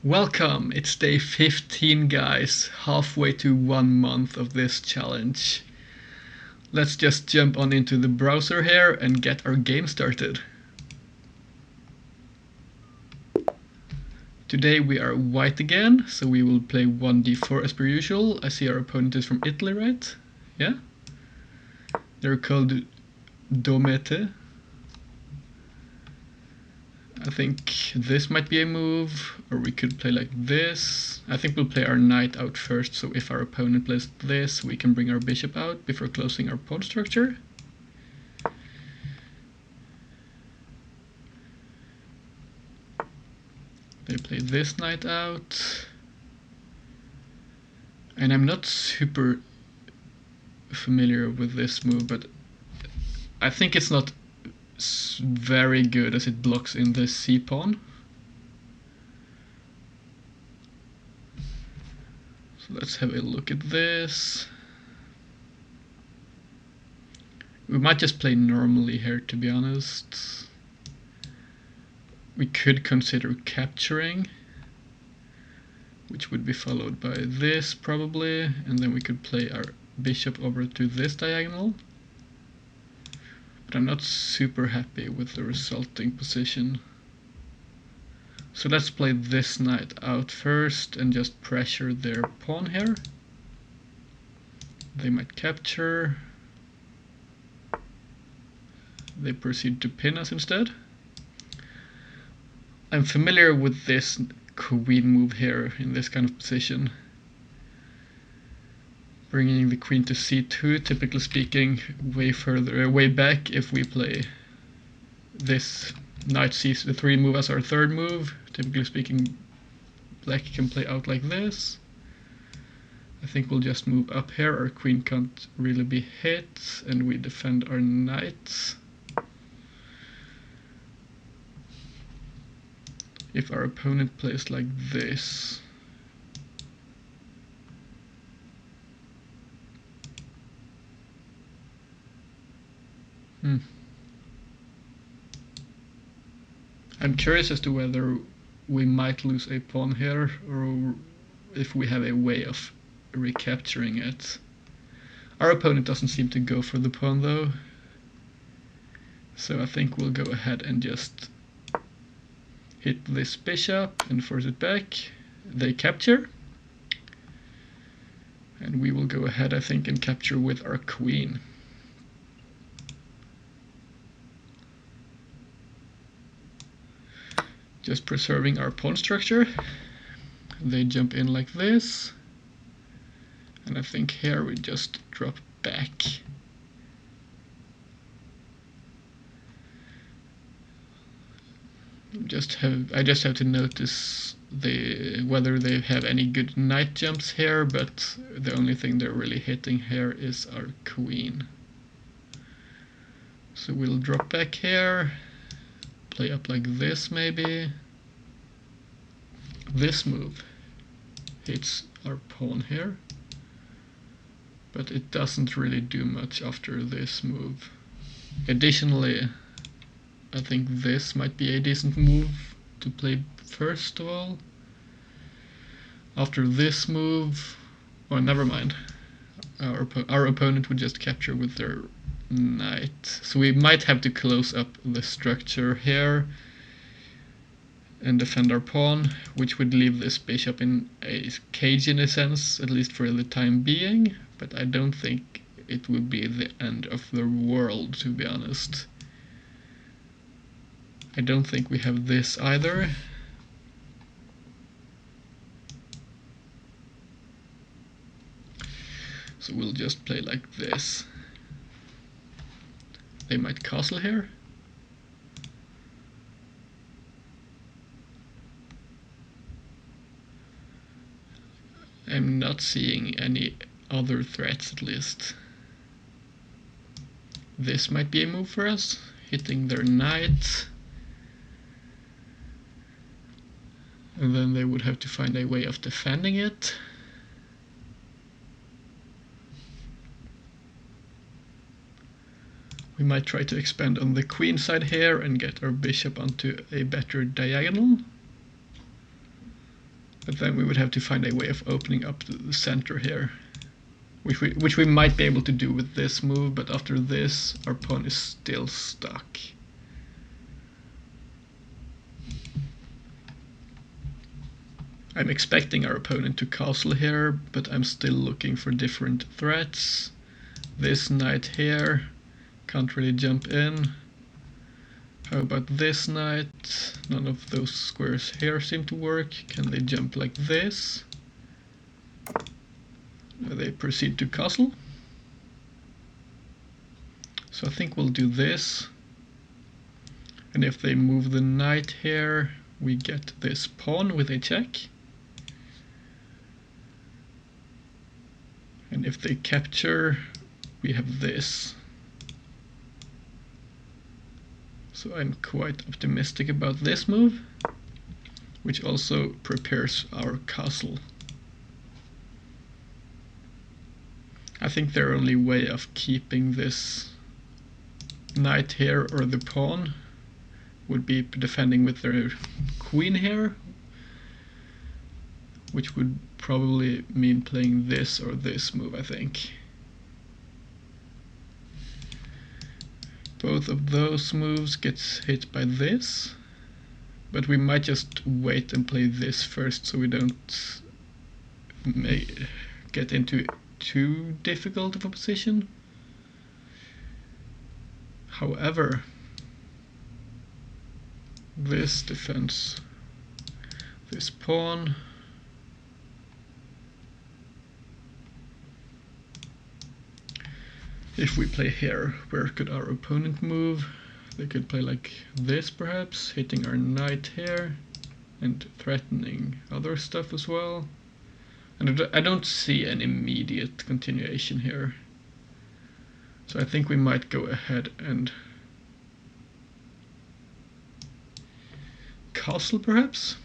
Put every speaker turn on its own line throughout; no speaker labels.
Welcome! It's day 15, guys, halfway to 1 month of this challenge. Let's just jump on into the browser here and get our game started. Today we are white again, so we will play 1d4 as per usual. I see our opponent is from Italy, right? Yeah? They're called Domete. I think this might be a move, or we could play like this. I think we'll play our knight out first, so if our opponent plays this, we can bring our bishop out before closing our pawn structure. They play this knight out. And I'm not super familiar with this move, but I think it's not very good as it blocks in the c-pawn. So let's have a look at this. We might just play normally here, to be honest. We could consider capturing, which would be followed by this probably, and then we could play our bishop over to this diagonal. But I'm not super happy with the resulting position. So let's play this knight out first and just pressure their pawn here. They might capture. They proceed to pin us instead. I'm familiar with this queen move here in this kind of position. Bringing the queen to c2, typically speaking, way back if we play this knight c3 move as our third move. Typically speaking, black can play out like this. I think we'll just move up here. Our queen can't really be hit, and we defend our knight. If our opponent plays like this, I'm curious as to whether we might lose a pawn here, or if we have a way of recapturing it. Our opponent doesn't seem to go for the pawn though, so I think we'll go ahead and just hit this bishop and force it back. They capture, and we will go ahead, I think, and capture with our queen. Just preserving our pawn structure. They jump in like this, and I think here we just drop back. I just have to notice whether they have any good knight jumps here, but the only thing they're really hitting here is our queen. So we'll drop back here, play up like this maybe. This move hits our pawn here, but it doesn't really do much after this move. Additionally, I think this might be a decent move to play first of all. After this move, oh, never mind. Our opponent would just capture with their knight. So we might have to close up the structure here and defend our pawn, which would leave this bishop in a cage in a sense, at least for the time being. But I don't think it would be the end of the world, to be honest. I don't think we have this either. So we'll just play like this. They might castle here. I'm not seeing any other threats, at least. This might be a move for us, hitting their knight. And then they would have to find a way of defending it. We might try to expand on the queen side here and get our bishop onto a better diagonal. But then we would have to find a way of opening up the center here, which we might be able to do with this move, but after this our pawn is still stuck. I'm expecting our opponent to castle here, but I'm still looking for different threats. This knight here can't really jump in. How about this knight? None of those squares here seem to work. Can they jump like this? They proceed to castle. So I think we'll do this. And if they move the knight here, we get this pawn with a check. And if they capture, we have this. So I'm quite optimistic about this move, which also prepares our castle. I think their only way of keeping this knight here or the pawn would be defending with their queen here, which would probably mean playing this or this move, I think. Both of those moves gets hit by this, but we might just wait and play this first so we don't get into too difficult of a position. However, this defends this pawn. If we play here, where could our opponent move? They could play like this perhaps, hitting our knight here and threatening other stuff as well. And I don't see an immediate continuation here. So I think we might go ahead and castle perhaps?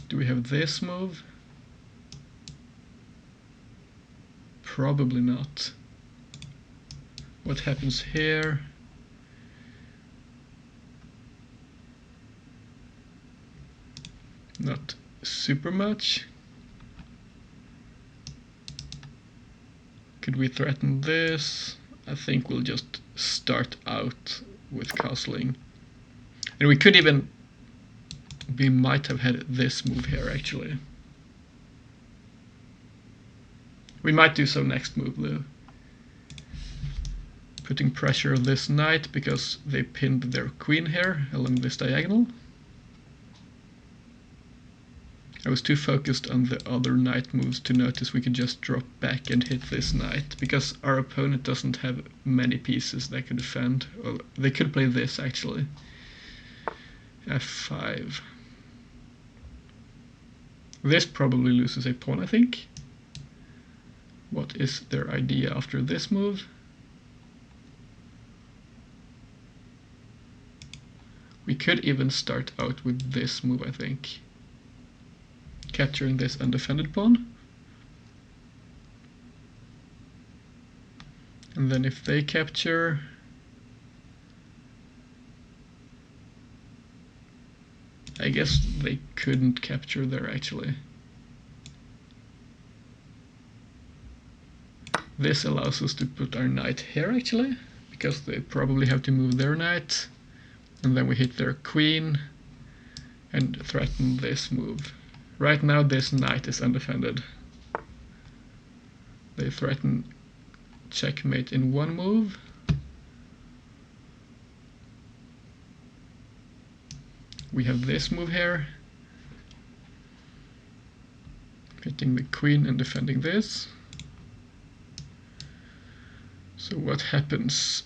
Do we have this move? Probably not. What happens here? Not super much. Could we threaten this? I think we'll just start out with castling. And we could even... we might have had this move here actually. We might do so next move though. Putting pressure on this knight because they pinned their queen here along this diagonal. I was too focused on the other knight moves to notice we could just drop back and hit this knight, because our opponent doesn't have many pieces that could defend. Well, they could play this actually. F5. This probably loses a pawn, I think. What is their idea after this move? We could even start out with this move, I think. Capturing this undefended pawn. And then if they capture, I guess they couldn't capture there actually. This allows us to put our knight here actually, because they probably have to move their knight, and then we hit their queen and threaten this move. Right now this knight is undefended. They threaten checkmate in one move. We have this move here, hitting the queen and defending this. So what happens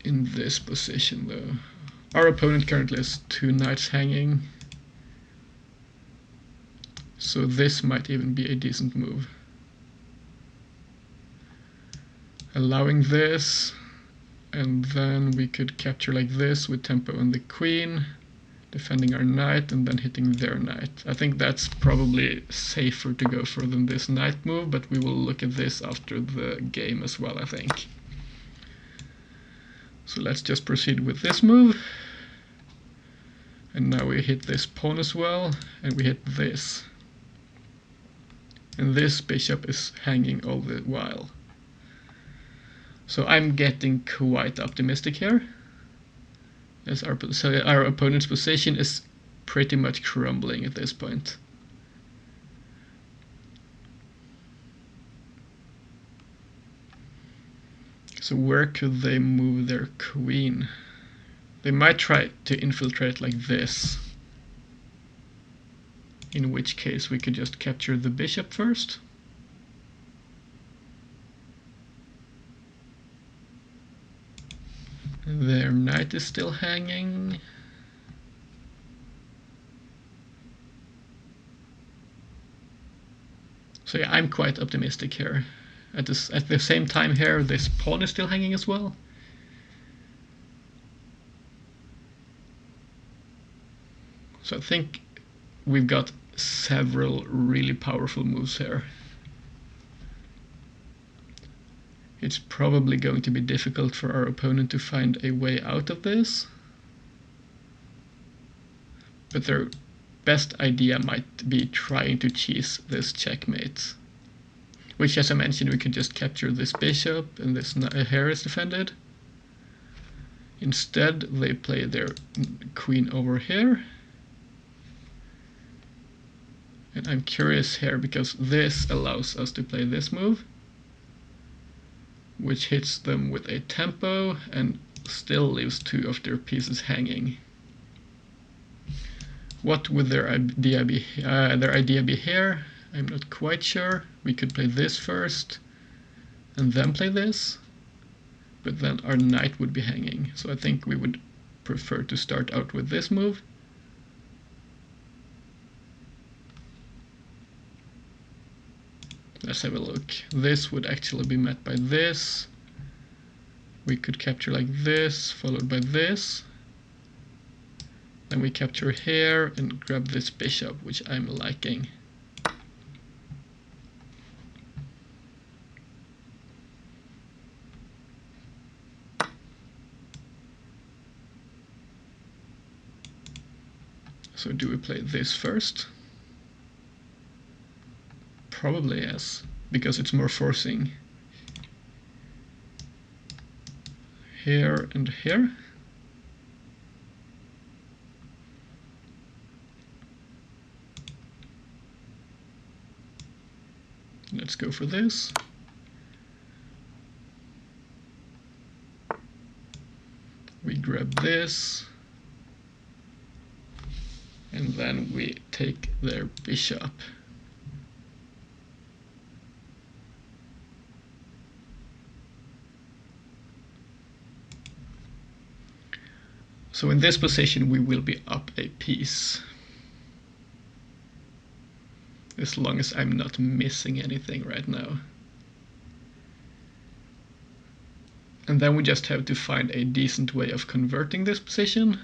in this position though? Our opponent currently has two knights hanging, so this might even be a decent move. Allowing this, and then we could capture like this with tempo on the queen, defending our knight and then hitting their knight. I think that's probably safer to go for than this knight move, but we will look at this after the game as well, I think. So let's just proceed with this move. And now we hit this pawn as well, and we hit this. And this bishop is hanging all the while. So I'm getting quite optimistic here, as our opponent's position is pretty much crumbling at this point. So where could they move their queen? They might try to infiltrate like this, in which case we could just capture the bishop first. Their knight is still hanging. So yeah, I'm quite optimistic here. At the same time here, this pawn is still hanging as well. So I think we've got several really powerful moves here. It's probably going to be difficult for our opponent to find a way out of this. But their best idea might be trying to cheese this checkmate. Which, as I mentioned, we could just capture this bishop and this here is defended. Instead, they play their queen over here. And I'm curious here because this allows us to play this move, which hits them with a tempo and still leaves two of their pieces hanging. What would their idea be here? I'm not quite sure. We could play this first and then play this, but then our knight would be hanging. So I think we would prefer to start out with this move. Let's have a look. This would actually be met by this. We could capture like this, followed by this. Then we capture here and grab this bishop, which I'm liking. So do we play this first? Probably yes, because it's more forcing. Here and here. Let's go for this. We grab this. And then we take their bishop. So in this position we will be up a piece. As long as I'm not missing anything right now. And then we just have to find a decent way of converting this position.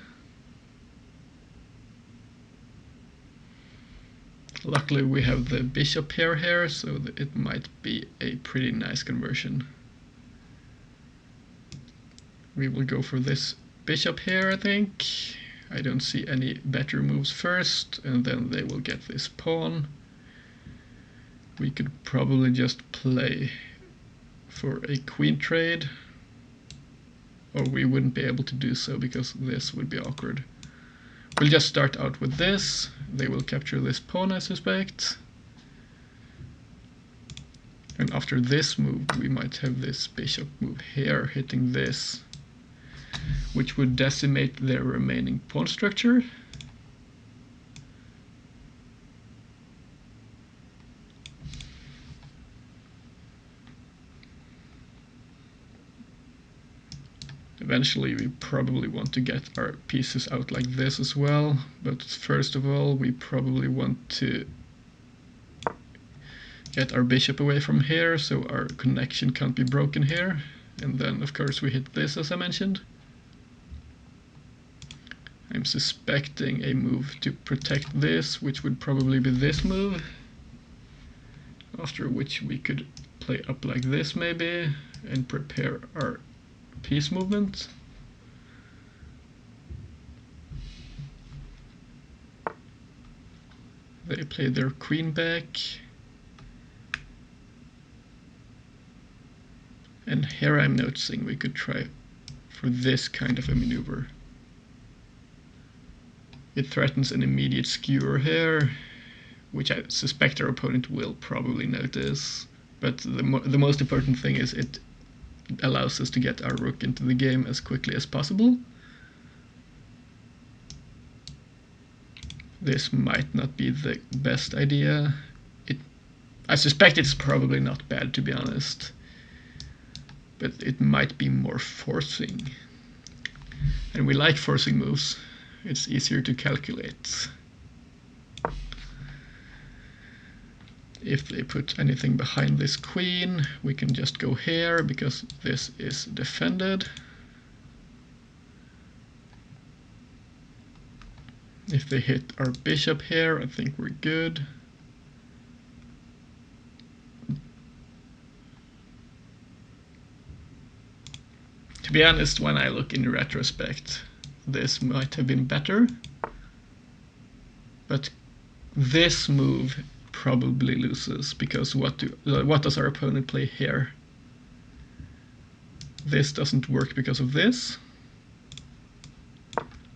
Luckily we have the bishop pair here, so that it might be a pretty nice conversion. We will go for this bishop here, I think. I don't see any better moves first, and then they will get this pawn. We could probably just play for a queen trade, or we wouldn't be able to do so because this would be awkward. We'll just start out with this. They will capture this pawn, I suspect. And after this move, we might have this bishop move here, hitting this, which would decimate their remaining pawn structure. Eventually we probably want to get our pieces out like this as well, but first of all we probably want to get our bishop away from here so our connection can't be broken here, and then of course we hit this as I mentioned. I'm suspecting a move to protect this, which would probably be this move, after which we could play up like this maybe and prepare our piece movement. They play their queen back. And here I'm noticing we could try for this kind of a maneuver. It threatens an immediate skewer here, which I suspect our opponent will probably notice. But the most important thing is it allows us to get our rook into the game as quickly as possible. This might not be the best idea. I suspect it's probably not bad, to be honest. But it might be more forcing. And we like forcing moves. It's easier to calculate. If they put anything behind this queen, we can just go here because this is defended. If they hit our bishop here, I think we're good. To be honest, when I look in retrospect, this might have been better. But this move probably loses, because what does our opponent play here? This doesn't work because of this.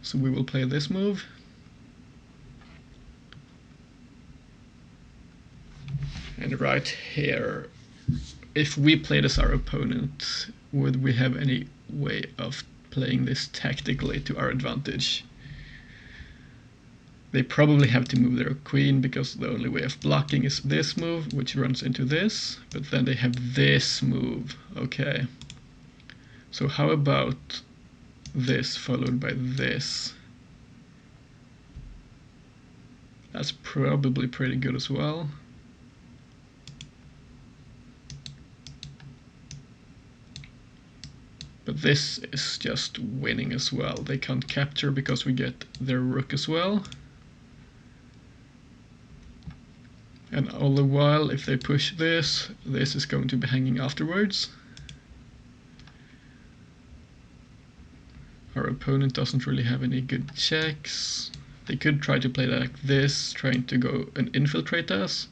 So we will play this move. And right here, if we played as our opponent, would we have any way of playing this tactically to our advantage? They probably have to move their queen, because the only way of blocking is this move, which runs into this, but then they have this move. Okay. So how about this followed by this? That's probably pretty good as well. But this is just winning as well. They can't capture because we get their rook as well. And all the while, if they push this, this is going to be hanging afterwards. Our opponent doesn't really have any good checks. They could try to play like this, trying to go and infiltrate us.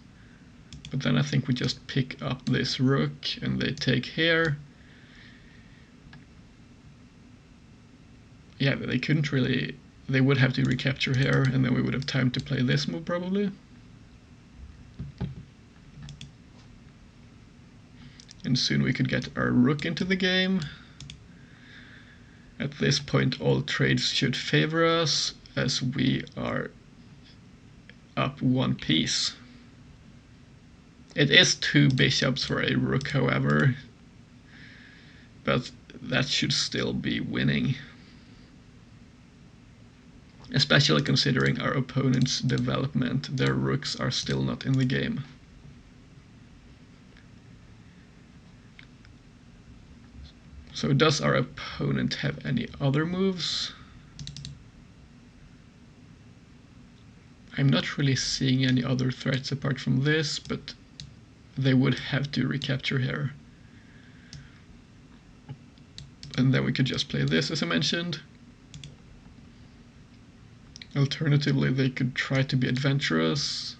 But then I think we just pick up this rook and they take here. Yeah, they couldn't really... They would have to recapture here, and then we would have time to play this move probably. And soon we could get our rook into the game. At this point all trades should favor us, as we are up one piece. It is 2 bishops for a rook, however, but that should still be winning. Especially considering our opponent's development, their rooks are still not in the game. So does our opponent have any other moves? I'm not really seeing any other threats apart from this, but they would have to recapture here. And then we could just play this, as I mentioned. Alternatively, they could try to be adventurous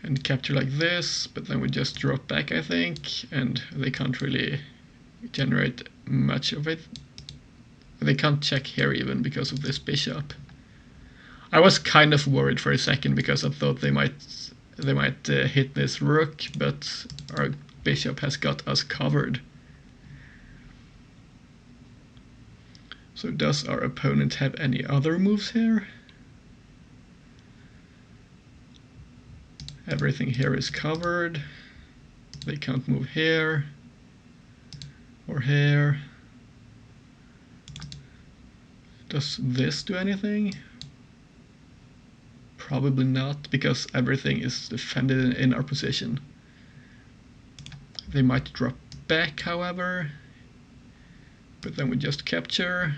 and capture like this, but then we just drop back, I think, and they can't really generate much of it. They can't check here even because of this bishop. I was kind of worried for a second because I thought they might hit this rook, but our bishop has got us covered. So does our opponent have any other moves here? Everything here is covered. They can't move here or here. Does this do anything? Probably not, because everything is defended in our position. They might drop back, however, but then we just capture.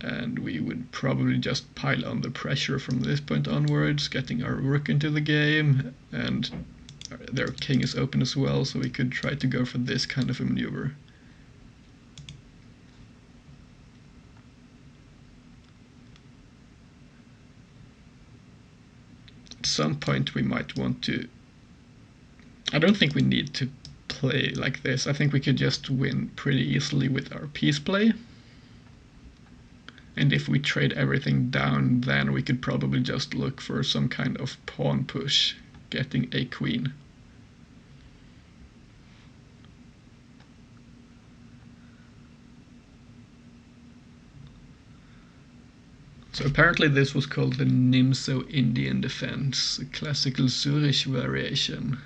And we would probably just pile on the pressure from this point onwards, getting our rook into the game, and their king is open as well, so we could try to go for this kind of a maneuver. some point we might want to... I don't think we need to play like this. I think we could just win pretty easily with our piece play. And if we trade everything down, then we could probably just look for some kind of pawn push, getting a queen. So apparently this was called the Nimzo Indian defense, a classical Zurich variation.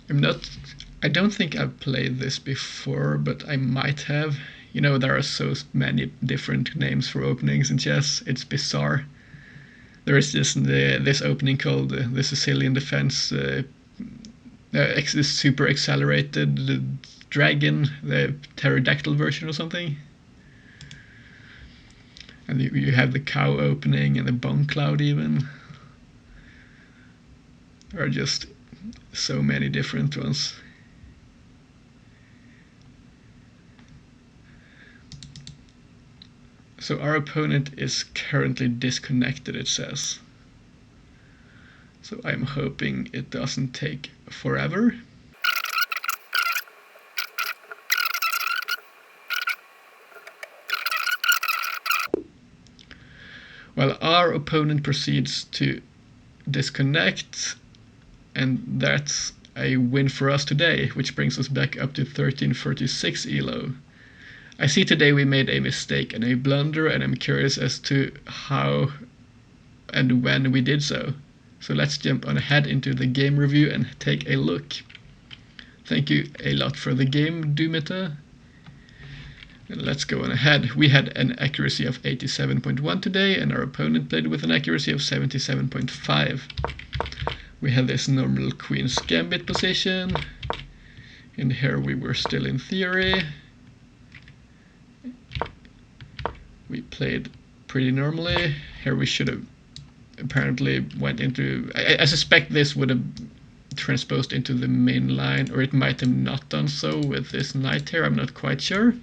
I don't think I've played this before, but I might have. You know, there are so many different names for openings in chess, it's bizarre. There is this opening called the Sicilian defense, this super accelerated dragon, the pterodactyl version or something. And you have the cow opening and the bone cloud even. There are just so many different ones. So our opponent is currently disconnected, it says. So I'm hoping it doesn't take forever. Well, our opponent proceeds to disconnect, and that's a win for us today, which brings us back up to 1346 ELO. I see today we made a mistake and a blunder, and I'm curious as to how and when we did so. So let's jump on ahead into the game review and take a look. Thank you a lot for the game, Dumita. And let's go on ahead. We had an accuracy of 87.1 today, and our opponent played with an accuracy of 77.5. We had this normal Queen's Gambit position. In here we were still in theory. We played pretty normally. Here we should have apparently went into... I suspect this would have transposed into the main line, or it might have not done so with this knight here, I'm not quite sure.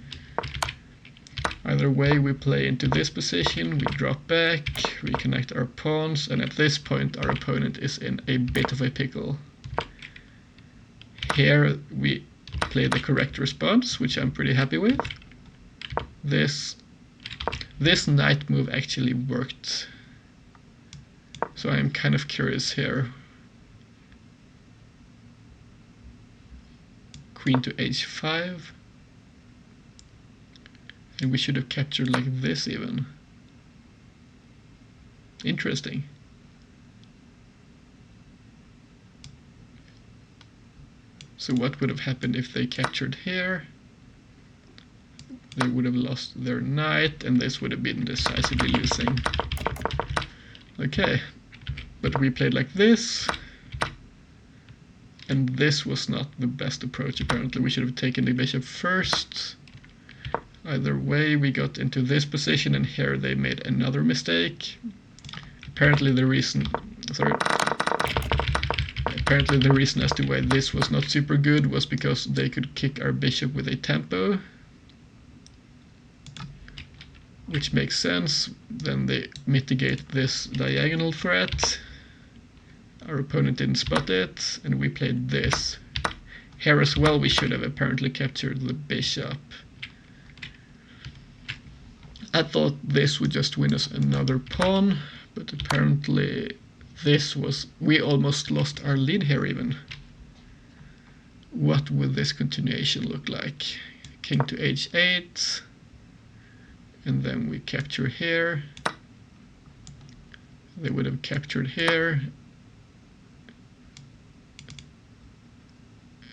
Either way, we play into this position, we drop back, reconnect our pawns, and at this point our opponent is in a bit of a pickle. Here we play the correct response, which I'm pretty happy with. This knight move actually worked, so I'm kind of curious here. Queen to h5. And we should have captured like this even. Interesting. So what would have happened if they captured here? They would have lost their knight, and this would have been decisively losing. Okay, but we played like this. And this was not the best approach apparently. We should have taken the bishop first. Either way, we got into this position, and here they made another mistake. Apparently the reason as to why this was not super good was because they could kick our bishop with a tempo. Which makes sense. Then they mitigate this diagonal threat. Our opponent didn't spot it, and we played this. Here as well we should have apparently captured the bishop. I thought this would just win us another pawn, but apparently this was... we almost lost our lead here even. What would this continuation look like? King to h8, and then we capture here. They would have captured here.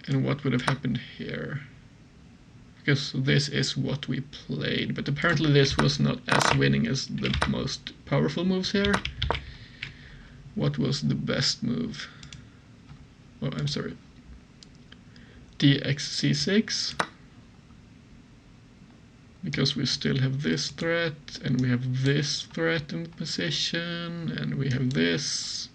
And what would have happened here? Because this is what we played, but apparently this was not as winning as the most powerful moves here. What was the best move? Oh, I'm sorry. dxc6. Because we still have this threat, and we have this threat in the position, and we have this.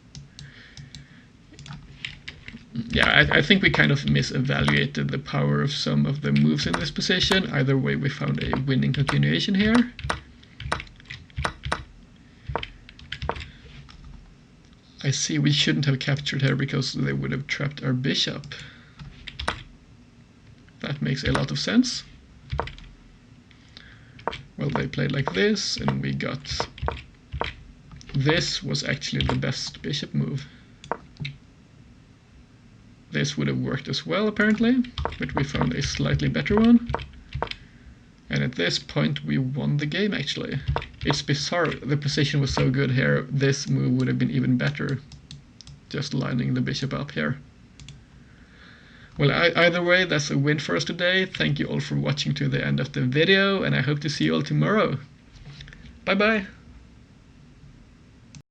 Yeah, I think we kind of misevaluated the power of some of the moves in this position. Either way, we found a winning continuation here. I see we shouldn't have captured here because they would have trapped our bishop. That makes a lot of sense. Well, they played like this, and we got... This was actually the best bishop move. This would have worked as well, apparently, but we found a slightly better one. And at this point, we won the game, actually. It's bizarre. The position was so good here, this move would have been even better. Just lining the bishop up here. Well, either way, that's a win for us today. Thank you all for watching to the end of the video, and I hope to see you all tomorrow. Bye-bye!